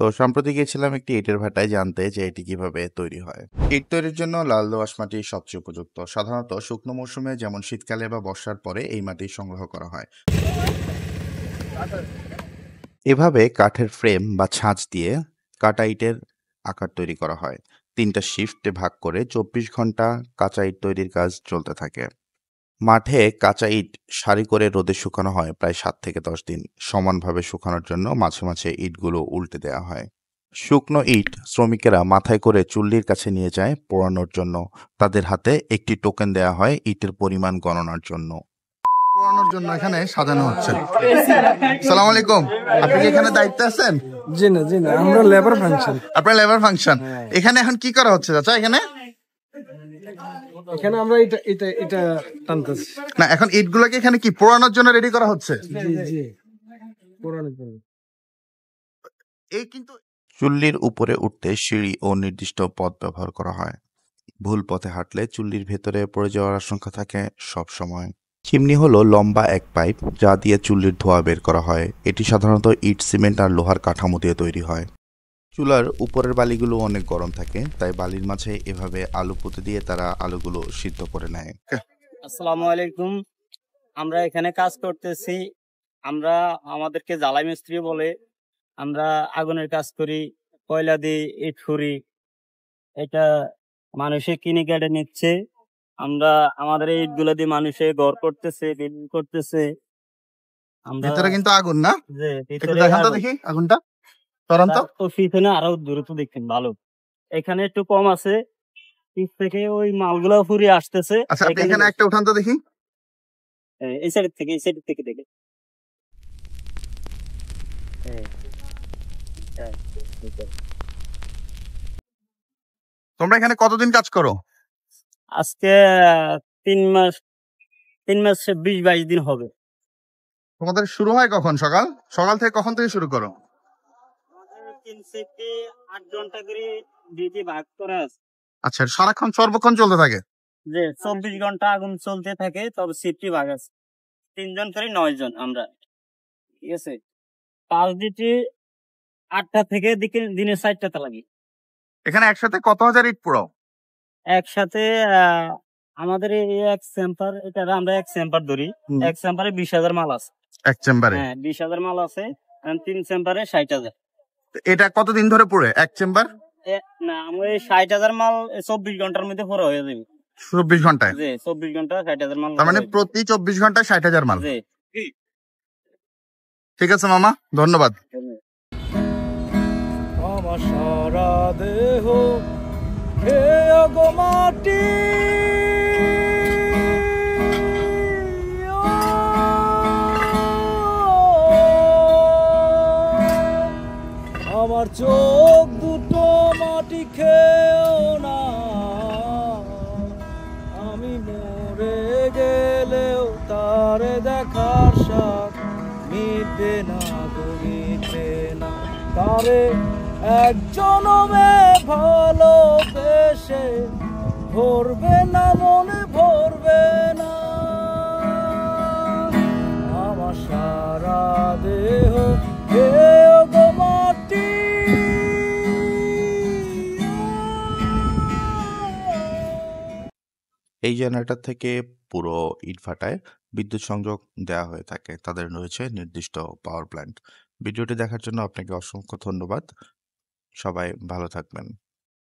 তো সম্প্রতি গিয়েছিলাম একটি ইটের ভাটায় জানতে যে এটি কিভাবে তৈরি হয়। ইট তৈরির জন্য লাল দোআঁশ মাটি সবচেয়ে উপযুক্ত। সাধারণত শুকনো মৌসুমে যেমন শীতকালে বা বর্ষার পরে এই মাটি সংগ্রহ করা হয়। এভাবে কাঠের ফ্রেম বা ছাঁচ দিয়ে কাটা ইটের আকার তৈরি করা হয়। 3টা শিফটে ভাগ করে 24 ঘন্টা কাঁচা ইট তৈরির কাজ চলতে থাকে। মাঠে কাঁচা ইট সারি করে রোদে শুকানো হয় প্রায় 7 থেকে 10 দিন। সমানভাবে শুকানোর জন্য মাঝে মাঝে ইটগুলো উল্টে দেওয়া হয়। শুকনো ইট শ্রমিকেরা মাথায় করে চুল্লির কাছে নিয়ে যায় পোড়ানোর জন্য। তাদের হাতে একটি টোকেন দেওয়া হয় ইটের পরিমাণ গণনার জন্য। পোড়ানোর জন্য এখানে সাজানো হচ্ছে। আসসালামু আলাইকুম, আপনি কি এখানে দায়িত্বে আছেন? জি না আমরা লেবার ফাংশন। আপনার লেবার ফাংশন। এখানে এখন কি করা হচ্ছে চাচা? এখানে আমরা এটা টানতেছি না, এখন ইটগুলোকে এখানে কি পোড়ানোর জন্য রেডি করা হচ্ছে? জি পোড়ানোর জন্য। এই কিন্তু চুল্লির উপরে উঠতে সিঁড়ি ও নির্দিষ্ট পথ ব্যবহার করা হয়। ভুল পথে হাঁটলে চুল্লির ভেতরে পড়ে যাওয়ার আশঙ্কা থাকে সব সময়। চিমনি হলো লম্বা এক পাইপ যা দিয়ে চুল্লির ধোঁয়া বের করা হয়। এটি সাধারণত ইট, সিমেন্ট আর লোহার কাঠামো দিয়ে তৈরি হয়। চুলার উপরের বালিগুলো অনেক গরম থাকে, তাই বালির মাঝে এভাবে আলু পুঁতে দিয়ে তারা আলুগুলো সিদ্ধ করে নেয়। আসসালামু আলাইকুম, আমরা এখানে কাজ করতেছি। আমরা আমাদেরকে জ্বালাই মিস্ত্রি বলে। আমরা আগুনের কাজ করি, কয়লা দিয়ে ইট করি। এটা মানুষে কিনে কেটে নিচ্ছে। আমরা আমাদের এই ইটগুলো দিয়ে মানুষে ঘর করতেছে, বিল্ডিং করতেছে। আমরা ভিতরে কিন্তু আগুন না? যে একটু দেখান তো দেখি আগুনটা। তরন্ত তো পিছনে আরো দ্রুত দেখেন ভালো। এখানে একটু কম আছে, পিছ থেকে ওই মালগুলো ফুরিয়ে আসতেছে। আচ্ছা, আপনি এখানে একটা উঠান তো দেখি। এই সাইড থেকে দেখে। তোমরা এখানে কতদিন কাজ করো? আজকে 3 মাস 20-22 দিন হবে। তোমাদের শুরু হয় কখন? সকাল থেকে কখন থেকে শুরু করো? 3 থেকে 8 ঘন্টা করে ডিউটি ভাগ করা আছে। আচ্ছা, সারাক্ষণ সর্বক্ষণ চলতে থাকে? যে 24 ঘন্টা আগুন চলতে থাকে, তবে শিফটই ভাগ আছে। 3 জন করে 9 জন আমরা, ঠিক আছে। 5 ডিউটি 8টা থেকে দিনে 4টা লাগে। এখানে একসাথে কত হাজার ইট পোড়াও? একসাথে আমাদের এই এক চেম্বার, এটা আমরা এক চেম্বার ধরি। এক চেম্বারে 20,000 মাল আছে। এক চেম্বারে? হ্যাঁ, 20,000 মাল আছে। 3 চেম্বারে 60,000। এটা কতদিন ধরে পড়ে এক চেম্বার? না, আমরা 60,000 মাল 24 ঘন্টার মধ্যে পুরো হয়ে যাবে। 24 ঘন্টায়? জি, 24 ঘন্টা 60,000 মাল। তার মানে প্রতি 24 ঘন্টায় 60,000 মাল? জি। ঠিক আছে মামা, ধন্যবাদ। আমার সারা দেহ হে গো মাটি, আমার চোখ দুটো মাটি খেও না, আমি মরে গেলেও তারে দেখার সাথ মিটবে না গো, মিটবে না। তারে এক জনমে ভালোবেসে ভরবে না, মনে ভরবে না। আমার সারা দেহ হে গো মাটি। এই জেনারেটর থেকে পুরো ইটভাটায় বিদ্যুৎ সংযোগ দেওয়া হয়ে থাকে। তাদের রয়েছে নির্দিষ্ট পাওয়ার প্ল্যান্ট। ভিডিওটি দেখার জন্য আপনাকে অসংখ্য ধন্যবাদ। সবাই ভালো থাকবেন।